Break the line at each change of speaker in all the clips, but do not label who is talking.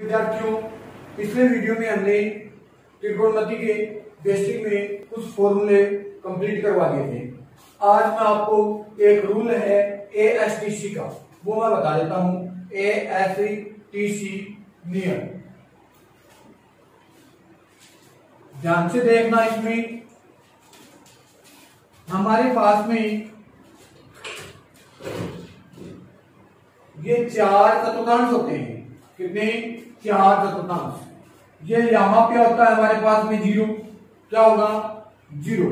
विद्यार्थियों, पिछले वीडियो में हमने त्रिकोणमिति के बेसिक में कुछ फॉर्मूले कंप्लीट करवा दिए थे। आज मैं आपको एक रूल है ASTC का, वो मैं बता देता हूं। ASTC नियम, ध्यान से देखना। इसमें हमारे पास में ये 4 चतुर्थांश होते हैं। कितने? 4 चतुर्थांश। ये यहां पे होता है हमारे पास में 0। क्या होगा? 0।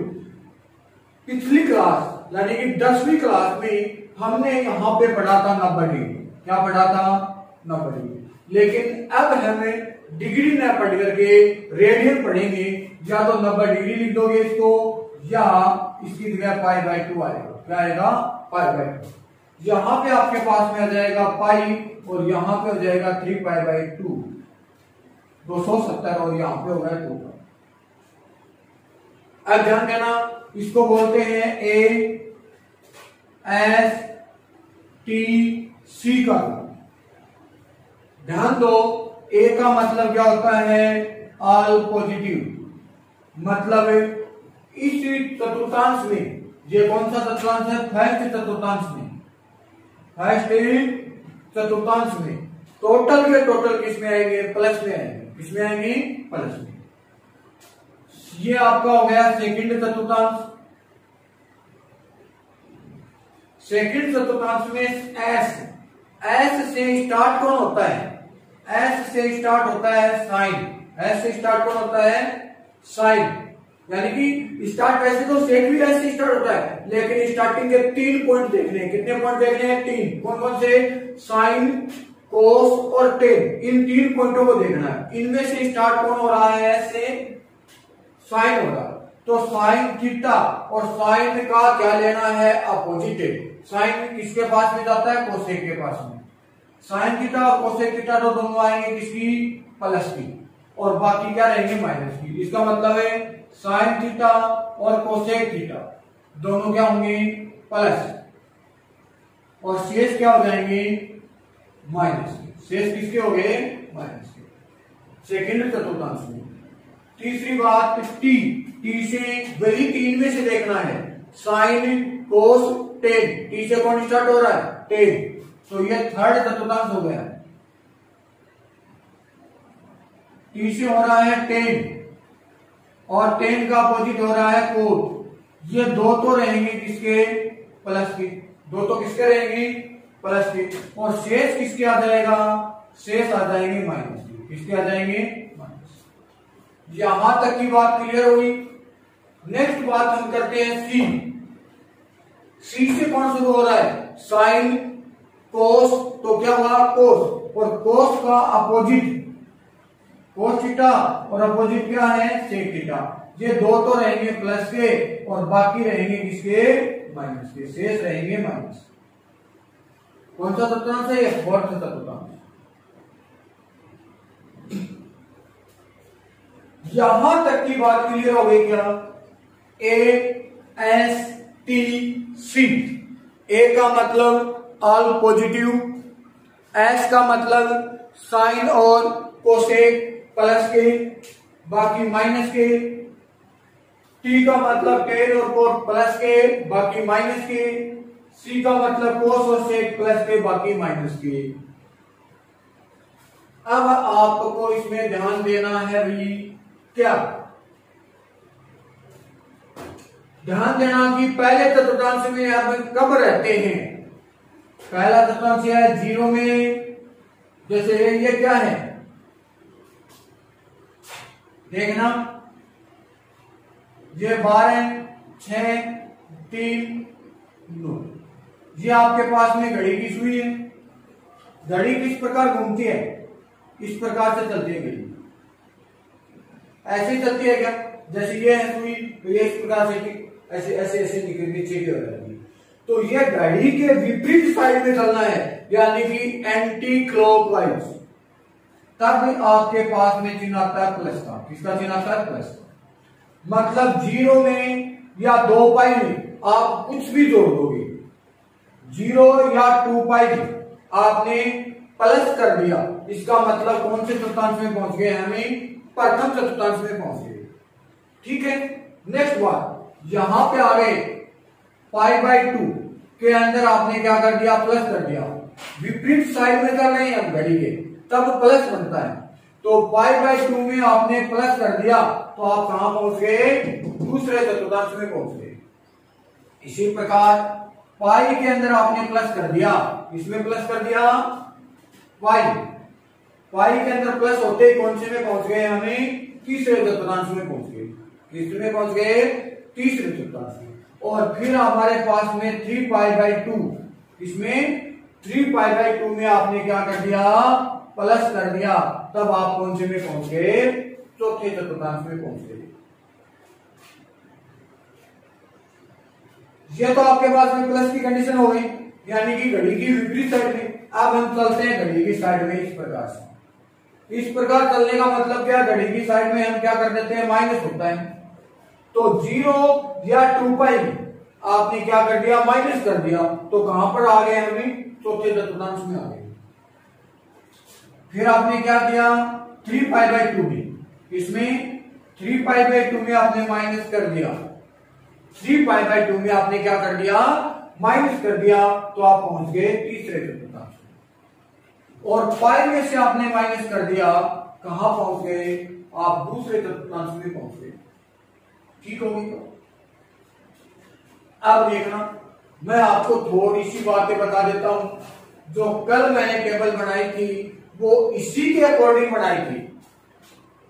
पिछली क्लास यानी कि 10वीं क्लास में हमने यहां पे पढ़ा था 90 डिग्री। क्या पढ़ा था? 90 डिग्री। लेकिन अब हमें डिग्री न पढ़ करके रेडियन पढ़ेंगे। या तो 90 डिग्री लिख दोगे इसको, या इसकी जगह π/2 आएगा। क्या आएगा? π/2। यहां पे आपके पास में आ जाएगा पाई, और यहां पे हो जाएगा 3π/2 270, और यहां पे होगा 2। अब ध्यान देना, इसको बोलते हैं ASTC का। ध्यान दो, ए का मतलब क्या होता है? All positive. मतलब इस चतुर्थांश में, ये कौन सा चतुर्थांश है? फर्स्ट चतुर्थांश में। फर्स्ट चतुर्थांश में टोटल के टोटल किसमें आएंगे? प्लस में आएंगे। किसमें आएंगे? प्लस में। ये आपका हो गया सेकंड चतुर्थांश। सेकंड चतुर्थांश में एस से स्टार्ट कौन होता है? एस से स्टार्ट होता है साइन। एस से स्टार्ट कौन होता है? साइन। यानी कि स्टार्ट वैसे तो सेक भी एस से स्टार्ट होता है, लेकिन स्टार्टिंग के 3 पॉइंट देखने हैं। कितने पॉइंट देखने हैं? 3। कौन कौन से? साइन, कोस और टेन। इन 3 पॉइंटों को देखना है। इनमें से स्टार्ट कौन हो रहा है? एस से साइन हो रहा है। तो साइन थीटा और साइन का क्या लेना है? अपोजिट। साइन किसके पास में जाता है? कोसेक के पास में। साइन थीटा और कोसेक थीटा तो दोनों आएंगे किसकी? प्लस की। और बाकी क्या रहेंगे? माइनस की। इसका मतलब है साइन थीटा और कोसेक थीटा दोनों क्या होंगे? प्लस। और शेष क्या हो जाएंगे? माइनस के। शेष किसके हो गए? माइनस के। सेकेंड चतुर्थांश में। तीसरी बात, टी से वही 3 में से देखना है। साइन, कोस, टेन। टी से कौन स्टार्ट हो रहा है? 10। तो ये थर्ड चतुर्थांश हो गया। टी से हो रहा है 10, और 10 का अपोजिट हो रहा है कोट। ये दो तो रहेंगे किसके? प्लस के। दो तो किसके रहेंगे? प्लस के। और शेष किसके आ जाएगा? शेष आ जाएंगे माइनस के। किसके आ जाएंगे? माइनस। यहां तक की बात क्लियर हुई। नेक्स्ट बात हम करते हैं सी से कौन शुरू हो रहा है? Sine, cos. तो क्या हुआ? कोस। और कोस का अपोजिट कोस थीटा, और अपोजिट क्या है? Sec theta. ये दो तो रहेंगे प्लस के, और बाकी रहेंगे किसके? माइनस के। शेष रहेंगे माइनस। कौन सा चतुर्थांश है? ये फोर्थ चतुर्थांश। यहां तक की बात क्लियर हो गई क्या? ASTC। ए का मतलब ऑल पॉजिटिव, एस का मतलब साइन और कोसेक प्लस के, बाकी माइनस के। टी का मतलब टेन और कोट प्लस के, बाकी माइनस के। सी का मतलब कोस और सेक प्लस के, बाकी माइनस के। अब आपको इसमें ध्यान देना है भाई, क्या ध्यान देना कि पहले चतुर्थांश में आप कब रहते हैं? पहला चतुर्थांश है 0 में। जैसे ये क्या है? देखना, ये 12, 6, 3, 2। ये आपके पास में घड़ी की सुई है। घड़ी किस प्रकार घूमती है? इस प्रकार से चलती है घड़ी। ऐसे ही चलती है क्या? जैसे ये है सुई, तो ये इस प्रकार से ऐसे ऐसे ऐसे नीचे की हो जाती है। तो ये घड़ी के विपरीत साइड में चलना है, यानी कि एंटी क्लॉकवाइज। तब आपके पास में चिन्ह आता है प्लस का। किसका चिन्ह आता है? प्लस का। मतलब 0 में या 2 पाई में आप कुछ भी जोड़ दोगे। 0 या 2 पाई आपने प्लस कर दिया, इसका मतलब कौन से चतुर्थांश में पहुंच गए? हमें प्रथम चतुर्थांश में पहुंच गए। ठीक है, नेक्स्ट बात, यहां पे आ गए π/2 के अंदर आपने क्या कर दिया? प्लस कर दिया। विपरीत साइड में कर रहे हैं हम घड़ी के, तब प्लस बनता है। तो π/2 में आपने प्लस कर दिया तो आप कहां पहुंच गए? दूसरे चतुर्थांश में पहुंच गए। इसी प्रकार पाई के अंदर आपने प्लस कर दिया, इसमें प्लस कर दिया पाई के अंदर प्लस होते ही कौन से में पहुंच गए? हमें तीसरे चतुर्थांश में पहुंच गए। किसमें पहुंच गए? तीसरे चतुर्थांश में। और फिर हमारे पास में 3π/2, इसमें 3π/2 में आपने क्या कर दिया? प्लस कर दिया, तब आप कौन से में पहुंच गए? चौथे चतुर्थांश में पहुंच गए। ये तो आपके पास में प्लस की कंडीशन हो गई, यानी कि घड़ी की विपरीत साइड में। अब हम चलते हैं घड़ी की साइड में इस प्रकार से। इस प्रकार चलने का मतलब क्या? घड़ी की साइड में हम क्या कर देते हैं? माइनस होता है, तो 0 या 2π आपने क्या कर दिया? माइनस कर दिया, तो कहां पर आ गए? हमें चौथे चतुर्थांश में आ गए। फिर आपने क्या किया? 3π/2 में, इसमें 3π/2 में आपने माइनस कर दिया, 3π/2 में आपने क्या कर दिया? माइनस कर दिया, तो आप पहुंच गए तीसरे चतुर्थांश में। और पाई में से आपने माइनस कर दिया, कहां पहुंच गए? आप दूसरे चतुर्थांश में पहुंच गए। ठीक होगी? अब देखना, मैं आपको थोड़ी सी बातें बता देता हूं। जो कल मैंने टेबल बनाई थी वो इसी के अकॉर्डिंग बनाई थी।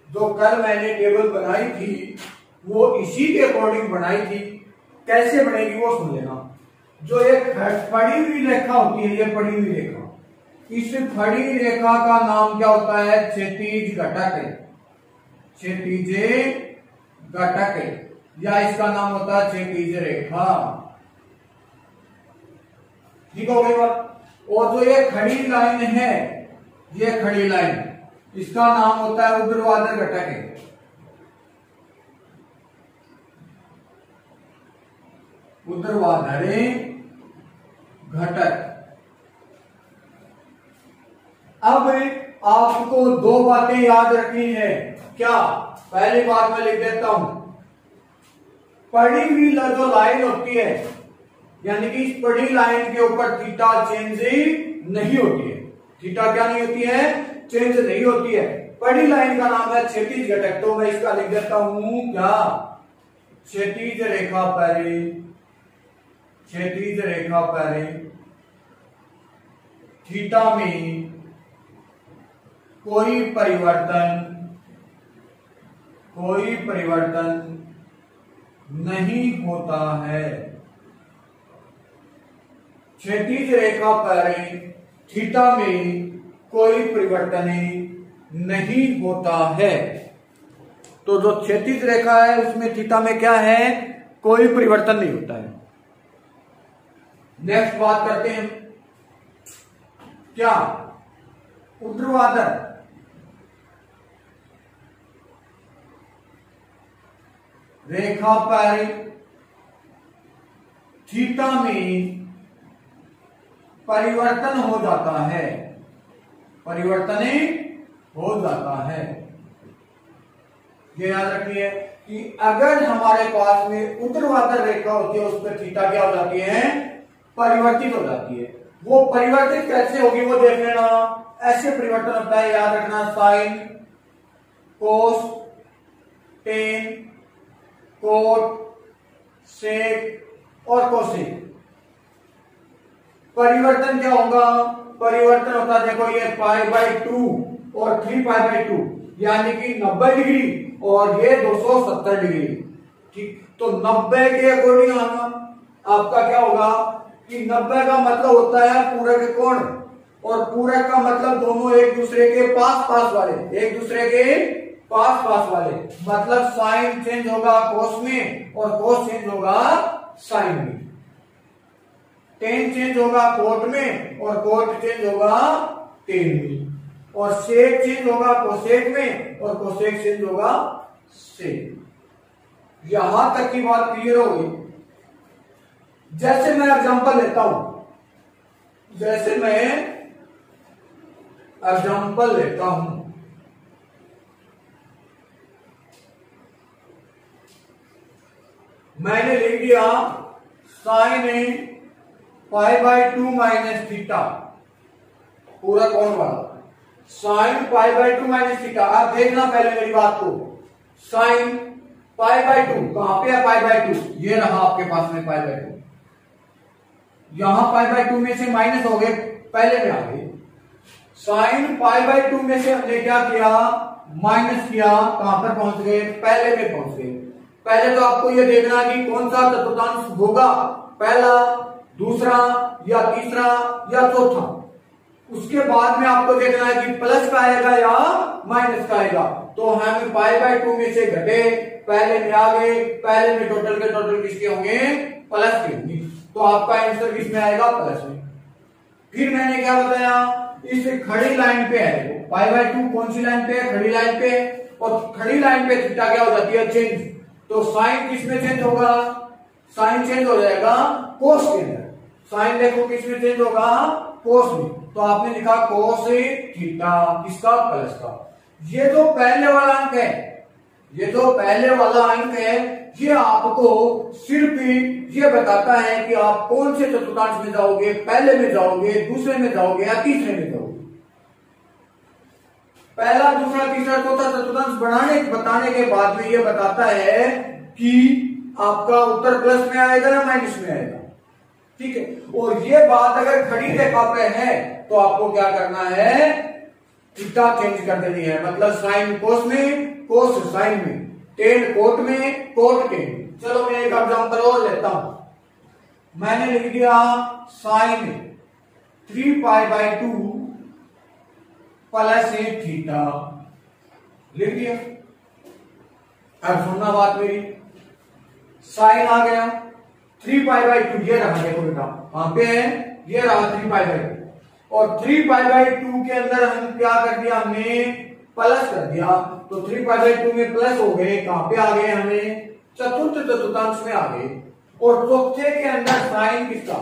जो कल मैंने टेबल बनाई थी वो इसी के अकॉर्डिंग बनाई थी। कैसे बनेगी वो सुन लेना। जो एक पड़ी हुई रेखा होती है, ये पड़ी हुई रेखा, इस पड़ी हुई रेखा का नाम क्या होता है? क्षैतिज घटक है। क्षैतिज घटक है, या इसका नाम होता है क्षैतिज रेखा। ठीक हो गई बात? और जो ये खड़ी लाइन है, ये खड़ी लाइन, इसका नाम होता है ऊर्ध्वाधर घटक है। ऊर्ध्वाधर घटक। अब आपको दो बातें याद रखनी है। क्या? पहली बात मैं लिख देता हूं, पड़ी हुई जो लाइन होती है, यानी कि इस पड़ी लाइन के ऊपर थीटा चेंज नहीं होती है। थीटा क्या नहीं होती है? चेंज नहीं होती है। पड़ी लाइन का नाम है क्षैतिज घटक। तो मैं इसका लिख देता हूं क्या? क्षैतिज रेखा पर, क्षैतिज रेखा पर थीटा में कोई परिवर्तन नहीं होता है। क्षैतिज रेखा पर थीटा में कोई परिवर्तन नहीं होता है। तो जो क्षैतिज रेखा है उसमें थीटा में क्या है? कोई परिवर्तन नहीं होता है। नेक्स्ट बात करते हैं, क्या? ऊर्ध्वाधर रेखा पर थीटा में परिवर्तन हो जाता है। परिवर्तन हो जाता है। ये याद रखिए कि अगर हमारे पास में ऊर्ध्वाधर रेखा होती है उस पर थीटा क्या हो जाती है? परिवर्तित हो जाती है। वो परिवर्तित कैसे होगी वो देख लेना। ऐसे परिवर्तन होता है, याद रखना, साइन, कोस, टेन, कोट, सेक और कोसेक। परिवर्तन क्या होगा? परिवर्तन होता है, देखो ये π/2 और 3π/2, यानी कि 90 डिग्री और ये 270 डिग्री। ठीक, तो 90 के अकॉर्डिंग आना आपका क्या होगा कि 90 का मतलब होता है पूरक कोण, और पूरक का मतलब दोनों एक दूसरे के पास पास वाले, एक दूसरे के पास पास वाले। मतलब साइन चेंज होगा कोस में और कोस चेंज होगा साइन में। टेन चेंज होगा कोट में और कोट चेंज होगा टेन में। और सेक चेंज होगा कोसेक में और कोसेक चेंज होगा सेक। यहां तक की बात क्लियर हो गई। जैसे मैं एग्जांपल लेता हूं, जैसे मैं एग्जाम्पल लेता हूं। मैंने लिख दिया साइन π/2 माइनस थीटा, पूरा कौन वाला साइन π/2 माइनस थीटा। आप देखना पहले मेरी बात को, साइन π/2 कहां पे है π/2, ये रहा आपके पास में π/2, यहां π/2 में से माइनस हो गए, पहले में आ गए। साइन π/2 में से हमने क्या किया, माइनस किया, कहां पर पहुंच गए, पहले में पहुंच गए। पहले तो आपको यह देखना है कि कौन सा चतुर्थांश होगा, पहला, दूसरा या तीसरा या चौथा। उसके बाद में आपको देखना है कि प्लस का आएगा या माइनस का आएगा। तो हम π/2 में से घटे, पहले में आ गए, पहले में टोटल के टोटल किसके होंगे, प्लस के होंगे। तो आपका आंसर किसमें आएगा, प्लस में। फिर मैंने क्या बताया, इस खड़ी लाइन पे है, π/2 कौन सी लाइन पे है, खड़ी लाइन पे, और खड़ी लाइन पे थीटा क्या हो जाती है, चेंज। तो साइन किसमें चेंज होगा, साइन चेंज हो जाएगा कोस के अंदर। साइन देखो किसमें चेंज होगा, कोस में। तो आपने लिखा कोस थीटा, किसका, प्लस का। ये जो पहले वाला अंक है, ये जो पहले वाला अंक है, ये आपको सिर्फ ये बताता है कि आप कौन से चतुर्थांश में जाओगे, पहले में जाओगे, दूसरे में जाओगे या तीसरे में जाओगे। पहला, दूसरा, तीसरा, चौथा चतुर्थांश बताने के बाद में ये बताता है कि आपका उत्तर प्लस में आएगा या माइनस में आएगा, ठीक है। और ये बात अगर खड़ी रेखा पे है तो आपको क्या करना है, थीटा चेंज कर देनी है। मतलब साइन कोस में, कोस साइन में, टेन कोट में, कोट टेन। चलो मैं एक एग्जांपल और लेता हूं। मैंने लिख दिया साइन 3π/2 प्लस थीटा, लिख दिया। अब सुनना बात मेरी, साइन आ गया 3π/2, ये रहा, देखो बेटा कहां पे है, ये रहा 3π/2, और 3π/2 के अंदर हम क्या कर दिया, हमने प्लस कर दिया। तो 3π/2 में प्लस हो गए, कहां पे आ गए, हमें चतुर्थ चतुर्थांश में आ गए। और चौथे के अंदर साइन किसका,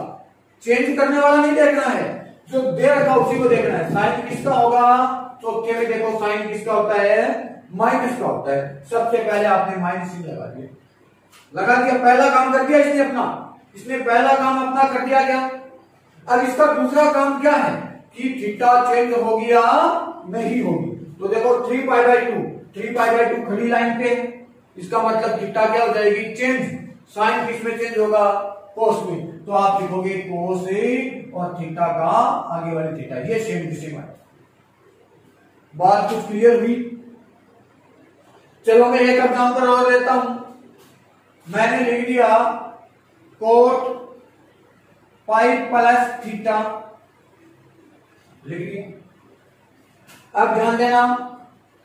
चेंज करने वाला नहीं देखना है, जो दे रखा उसी को देखना है। साइन किसका होगा, चौथे में देखो साइन किसका होता है, माइनस का होता है। सबसे पहले आपने माइनस ही लगा दिया, पहला काम कर दिया इसने अपना, इसने पहला काम अपना कर दिया क्या। अब इसका दूसरा काम क्या है कि थीटा चेंज होगी या नहीं होगी। तो देखो 3π/2 खड़ी लाइन पे, इसका मतलब थीटा क्या हो जाएगी, चेंज। साइन किसमें चेंज होगा, कोस में। तो आप लिखोगे कोस और थीटा का आगे वाली थीटा, ये सेम टू सेम है। बात कुछ क्लियर हुई। चलो मैं एक एग्जांपल और देता हूं। मैंने लिख दिया कोट पाई प्लस थीटा, लिख दिया। अब ध्यान देना,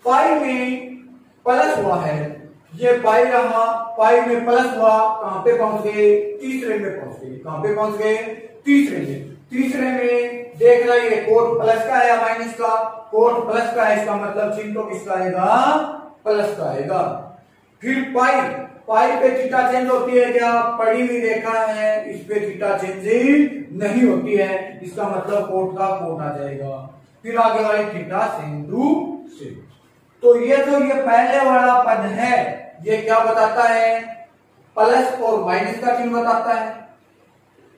पाई में प्लस हुआ है, ये पाई रहा, पाई में प्लस हुआ, कहां पे पहुंच गए, तीसरे में पहुंच गए। कहां पे पहुंच गए, तीसरे में। तीसरे में देखना, ये कोट प्लस का है या माइनस का, कोट प्लस का है, इसका मतलब चिन्ह तो किसका आएगा, प्लस का आएगा। फिर पाई, पाई पे थीटा चेंज होती है क्या, पड़ी हुई रेखा है, इस पे थीटा चेंज नहीं होती है, इसका मतलब कोट का कोट आ जाएगा। फिर आगे वाली थीटा सेम टू सेम। तो ये जो ये पहले वाला पद है, ये क्या बताता है, प्लस और माइनस का चिन्ह बताता है।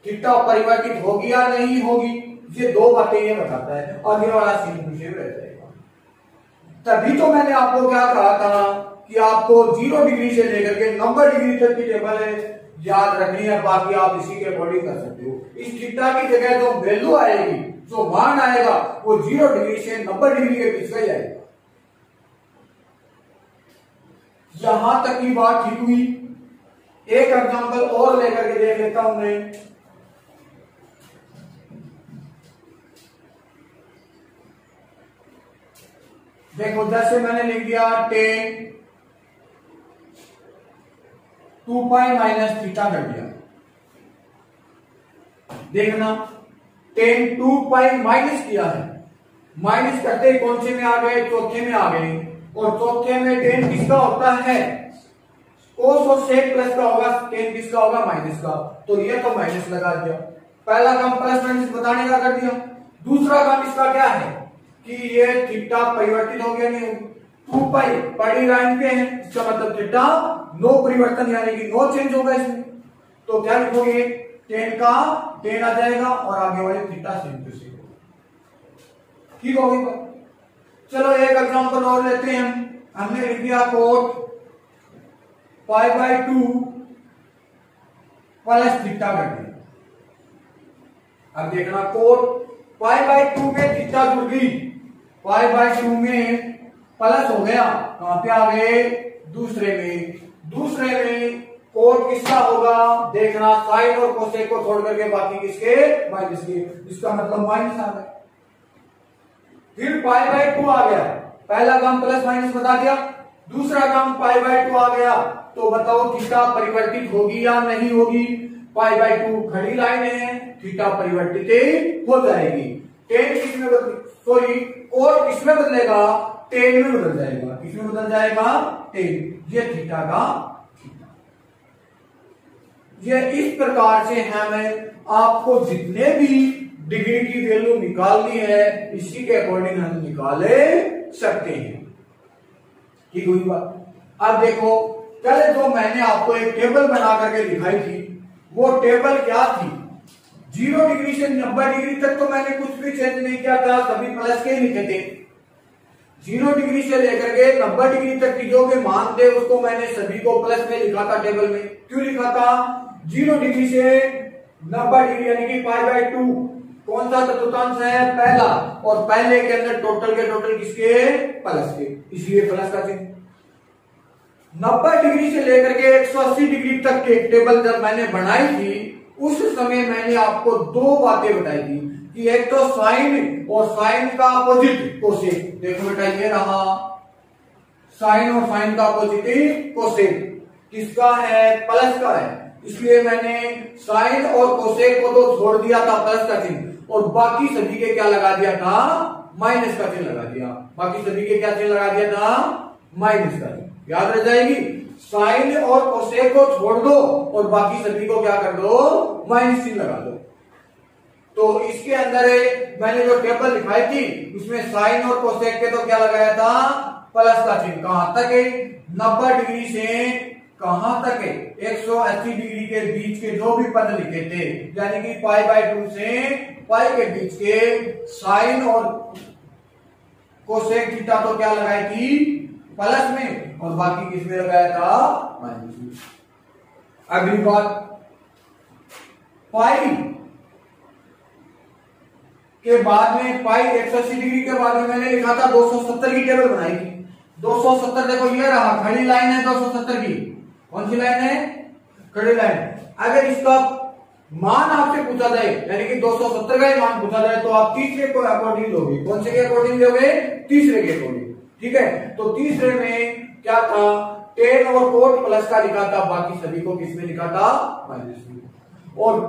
थीटा परिवर्तित होगी या नहीं होगी, ये दो बातें ये बताता है। आगे वाला सेम टू सेम रह जाएगा। तभी तो मैंने आपको क्या कहा था कि आपको 0 डिग्री से लेकर के 90 डिग्री तक की टेबल याद रखनी है, बाकी आप इसी के अकॉर्डिंग कर सकते हो। इस थीटा की जगह जो वैल्यू आएगी, जो मान आएगा, वो 0 डिग्री से 90 डिग्री के बीच में जाएगा। यहां तक की बात ठीक हुई। एक एग्जांपल और लेकर के देख लेता हूं मैं। देखो जैसे मैंने लिख दिया 10 2π माइनस थीटा कर दिया। देखना 10 2π माइनस किया है, माइनस करते ही कौन से में आ गए, चौथे में आ गए। और चौथे में 10 किसका होता है, कोस और सेक प्लस का होगा, 10 किसका होगा, माइनस का। तो ये तो माइनस लगा दिया। पहला काम प्लस माइनस बताने का कर दिया। दूसरा काम इसका क्या है कि ये थीटा परिवर्तित हो गया नहीं, 2 पाई बड़ी लाइन पे है, इसका मतलब थीटा नो परिवर्तन यानी कि नो चेंज होगा इसमें। तो क्या लिखोगे, टेन का टेन आ जाएगा और आगे वाले थीटा सेम टू सेम, ठीक होगी बात। चलो एक एग्जांपल और लेते हैं हमने लिख दिया कोट π/2 प्लस थीटा कर दिया। अब देखना कोट π/2 पे थीटा जुड़ गई, π/2 में प्लस हो गया, कहां पे आ गए, दूसरे में कोट किसका होगा, देखना साइन और कोसेक को छोड़ करके बाकी किसके, माइनस के, इसका मतलब माइनस आ गया। फिर π/2 आ गया, पहला काम प्लस माइनस बता दिया, दूसरा काम π/2 आ गया, तो बताओ थीटा परिवर्तित होगी या नहीं होगी। π/2 खड़ी लाइन है, थीटा परिवर्तित हो जाएगी। टेन किसमें सॉरी कोट किसमें बदलेगा, टेन में बदल जाएगा, किसमें बदल जाएगा, टेन, ये थीटा का थीटा। ये इस प्रकार से हमें आपको जितने भी डिग्री की वैल्यू निकालनी है इसी के अकॉर्डिंग हम निकाले सकते हैं, ठीक हुई बात। अब देखो पहले जो मैंने आपको एक टेबल बना करके दिखाई थी, वो टेबल क्या थी, 0 डिग्री से 90 डिग्री तक तो मैंने कुछ भी चेंज नहीं किया था, सभी प्लस के ही लिखे थे। 0 डिग्री से लेकर के 90 डिग्री तक की जो भी मान थे उसको मैंने सभी को प्लस में लिखा था टेबल में। क्यों लिखा था, 0 डिग्री से 90 डिग्री यानी कि π/2 कौन सा चतुर्थांश है, पहला, और पहले के अंदर टोटल के टोटल किसके, प्लस के, इसलिए प्लस का चिन्ह। 90 डिग्री से लेकर के 180 डिग्री तक के टेबल जब मैंने बनाई थी उस समय मैंने आपको 2 बातें बताई थी कि एक तो साइन और साइन का अपोजिट कोसेक। देखो बेटा ये रहा साइन और साइन का अपोजिट कोसेक, किसका है, प्लस का है, इसलिए मैंने साइन और कोसेक को तो छोड़ दिया था प्लस का चिन्ह और बाकी सभी के क्या लगा दिया था, माइनस का चिन्ह लगा दिया। बाकी सभी के क्या चिन्ह लगा दिया था, माइनस का चिन्ह, याद रह जाएगी। साइन और कोसेक को छोड़ दो और बाकी सभी को क्या कर दो, माइनस चिन्ह लगा दो। तो इसके अंदर मैंने जो टेबल लिखाई थी उसमें साइन और कोसेक के तो क्या लगाया था, प्लस का चिन्ह। कहां तक है, 90 डिग्री से कहां तक है, 180 डिग्री के बीच के जो भी पद लिखे थे, यानी कि π/2 से पाई के बीच के साइन और कोसेक थीटा तो क्या लगाई थी, प्लस में, और बाकी किसमें लगाया था, माइनस में। अगली बात, पाई के बाद में, पाई 180 डिग्री के बाद में मैंने लिखा था 270 की टेबल बनाई थी। 270 देखो ये रहा, खड़ी लाइन है 270 की, कौन सी लाइन है, खड़ी लाइन। अगर इसका मान आपसे पूछा जाए यानी कि 270 का ही मान पूछा जाए तो आप तीसरे को अकॉर्डिंग लोगे, कौन से के अकॉर्डिंग लोगे, तीसरे के अकॉर्डिंग, ठीक है। तो तीसरे में क्या था, टेन और कोट प्लस का लिखा था, बाकी सभी को किसमें लिखा था, माइनस में, और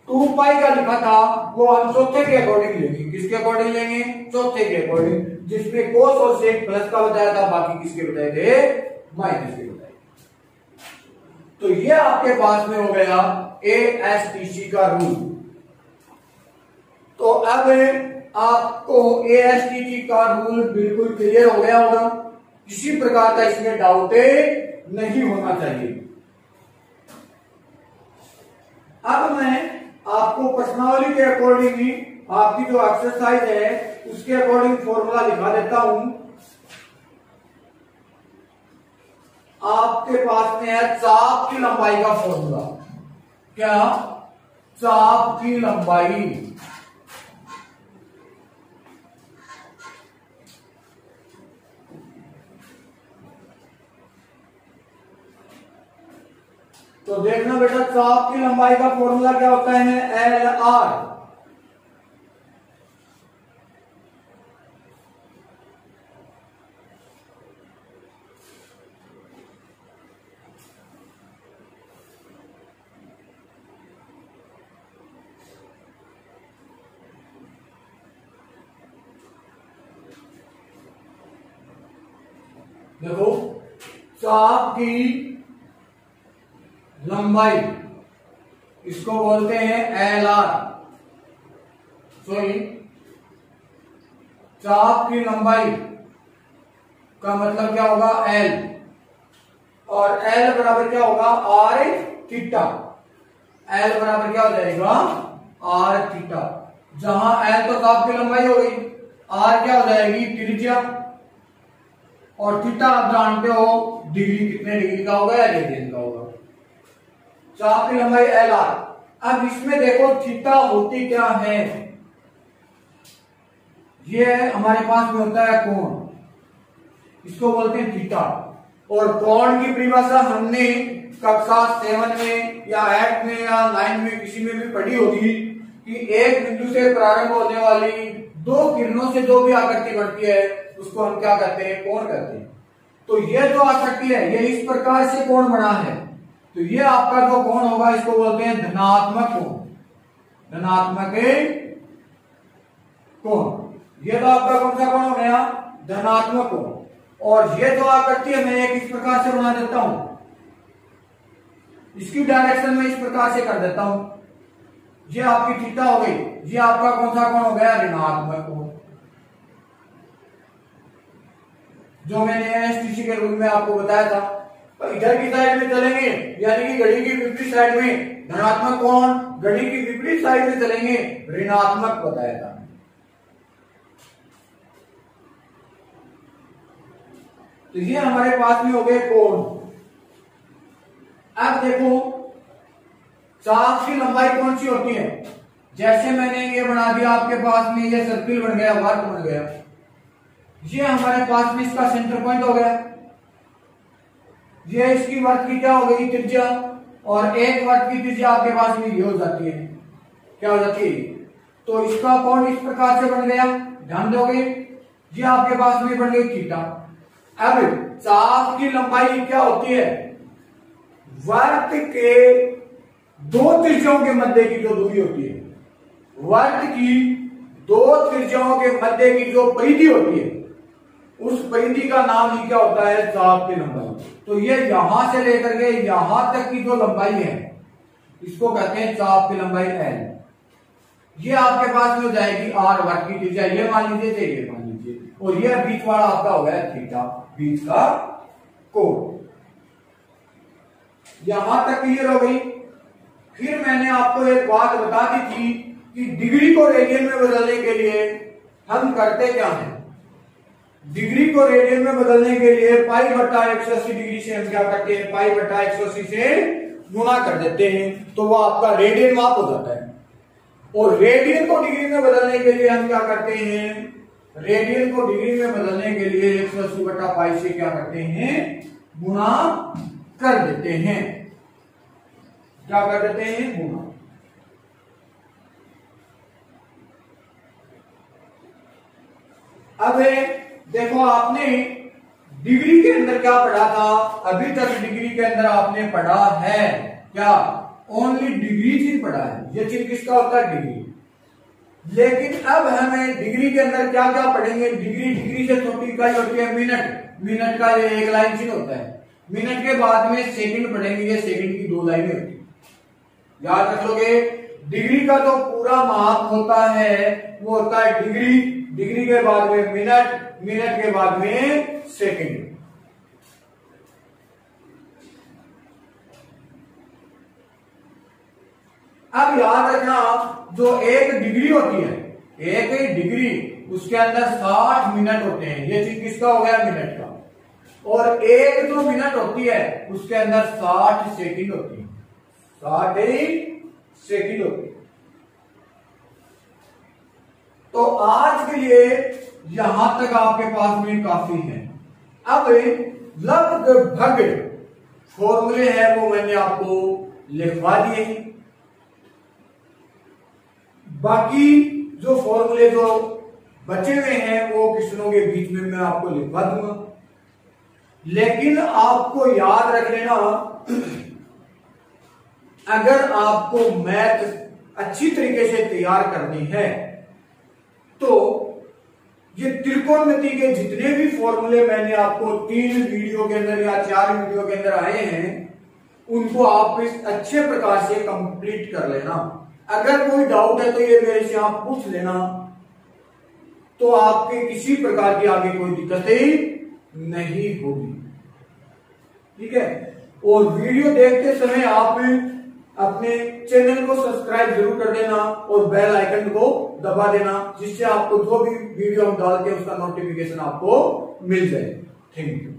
2 पाई का लिखा था वो हम चौथे के अकॉर्डिंग लेंगे, किसके अकॉर्डिंग लेंगे, चौथे के अकॉर्डिंग, जिसमें कोस और सेक प्लस का बताया था, बाकी किसके बताए थे, माइनस के बताए। तो ये आपके पास में हो गया ASTC का रूल। तो अब आपको ASTC का रूल बिल्कुल क्लियर हो गया होगा, किसी प्रकार का इसमें डाउट नहीं होना चाहिए। अब मैं आपको प्रश्नावली के अकॉर्डिंग ही आपकी जो एक्सरसाइज है उसके अकॉर्डिंग फॉर्मूला लिखा देता हूं। आपके पास में है चाप की लंबाई का फॉर्मूला, क्या, चाप की लंबाई, तो देखना बेटा चाप की लंबाई का फॉर्मूला क्या होता है, LR। देखो चाप की लंबाई इसको बोलते हैं LR, सॉरी चाप की लंबाई का मतलब क्या होगा एल, और एल बराबर क्या होगा आर थीटा। एल बराबर क्या हो जाएगा आर थीटा, जहां एल तो चाप की लंबाई हो गई, आर क्या हो जाएगी त्रिज्या, और थीटा आप जानते हो डिग्री कितने डिग्री का होगा या रेडियन का होगा। चाप की लंबाई एल आर। अब इसमें देखो थीटा होती क्या है, ये हमारे पास में होता है कोण, इसको बोलते हैं थीटा। और कोण की परिभाषा हमने कक्षा 7 में या 8 में या 9 में किसी में भी पढ़ी होगी कि एक बिंदु से प्रारंभ होने वाली दो किरणों से जो भी आकृति बनती है उसको हम क्या कहते हैं कोण कहते हैं। तो ये जो आकृति है ये इस प्रकार से कोण बना है, तो ये आपका जो कोण होगा इसको बोलते हैं धनात्मक कोण। धनात्मक कोण, ये तो आपका कौन सा कोण हो गया धनात्मक कोण। और ये जो आकृति है मैं एक इस प्रकार से बना देता हूं, इसकी डायरेक्शन में इस प्रकार से कर देता हूं, ये आपकी थीटा हो गई, ये आपका कौन सा कोण हो गया ऋणात्मक कोण। जो मैंने एसटीसी के रूप में आपको बताया था, तो इधर की साइड में चलेंगे यानी कि घड़ी की विपरीत साइड में धनात्मक कोण, घड़ी की विपरीत साइड में चलेंगे ऋणात्मक बताया था। तो ये हमारे पास में हो गए कोण। अब देखो चाप की लंबाई कौन सी होती है, जैसे मैंने ये बना दिया आपके पास में ये सर्किल बन गया, वर्क बन गया, ये हमारे पास में इसका सेंटर पॉइंट हो गया, ये इसकी वर्क की क्या हो गई त्रिज्या, और एक वर्क की त्रिज्या आपके पास में ये हो जाती है, क्या हो जाती है, तो इसका कोण इस प्रकार से बन गया, ध्यान दोगे, ये आपके पास में बन गई थीटा। अब चाप की लंबाई क्या होती है, वर्त के दो त्रिज्याओं के मध्य की जो दूरी होती है, वर्त की दो त्रिज्याओं के मध्य की जो परिधि होती है उस परिधि का नाम ही क्या होता है चाप की लंबाई। तो ये यहां से लेकर के यहां तक की जो लंबाई है इसको कहते हैं चाप की लंबाई एल। ये आपके पास में हो जाएगी आर वर्ग की त्रिज्या, ये मान लीजिए, ये मान लीजिए, और ये बीच वाला आपका हो गया थीटा, बीच का कोण। यहां तक क्लियर हो गई। फिर मैंने आपको एक बात बता दी थी कि डिग्री को रेडियन में बदलने के लिए हम करते क्या हैं, डिग्री को रेडियन में बदलने के लिए पाई बटा 180 डिग्री से हम क्या करते हैं, पाई बटा 180 से गुणा कर देते हैं, तो वो आपका रेडियन माप हो जाता है। और रेडियन को डिग्री में बदलने के लिए हम क्या करते हैं, रेडियन को डिग्री में बदलने के लिए 180 बटा पाई से क्या करते हैं, गुणा कर देते हैं। क्या कर देते हैं, गुणा। अब देखो आपने डिग्री के अंदर क्या पढ़ा था, अभी तक डिग्री के अंदर आपने पढ़ा है क्या, ओनली डिग्री चीज पढ़ा है, ये चीज किसका होता है डिग्री। लेकिन अब हमें डिग्री के अंदर क्या क्या पढ़ेंगे, डिग्री से छोटी इकाई होती है मिनट, मिनट का ये एक लाइन चिन्ह होता है, मिनट के बाद में सेकंड पढ़ेंगे, ये सेकंड की दो लाइनें होती है, याद रख लोगे। डिग्री का जो पूरा माप होता है वो होता है डिग्री, डिग्री के बाद में मिनट, मिनट के बाद में सेकंड। अब याद रखना जो एक डिग्री होती है, एक डिग्री उसके अंदर 60 मिनट होते हैं, ये चीज किसका हो गया मिनट का, और एक जो मिनट होती है उसके अंदर 60 सेकंड होती है, 60 सेकंड होती है। तो आज के लिए यहां तक आपके पास में काफी है। अब लगभग फॉर्मूले हैं वो मैंने आपको लिखवा दिए हैं, बाकी जो फॉर्मूले जो बचे हुए हैं वो क्वेश्चनों के बीच में मैं आपको लिखवा दूंगा। लेकिन आपको याद रख लेना, अगर आपको मैथ अच्छी तरीके से तैयार करनी है तो ये त्रिकोणमिति के जितने भी फॉर्मूले मैंने आपको 3 वीडियो के अंदर या 4 वीडियो के अंदर आए हैं उनको आप इस अच्छे प्रकार से कंप्लीट कर लेना। अगर कोई डाउट है तो ये मेरे से आप पूछ लेना, तो आपके किसी प्रकार की आगे कोई दिक्कतें नहीं होगी। ठीक है, और वीडियो देखते समय आप अपने चैनल को सब्सक्राइब जरूर कर देना और बेल आइकन को दबा देना, जिससे आपको जो भी वीडियो हम डालते हैं उसका नोटिफिकेशन आपको मिल जाए। Thank you.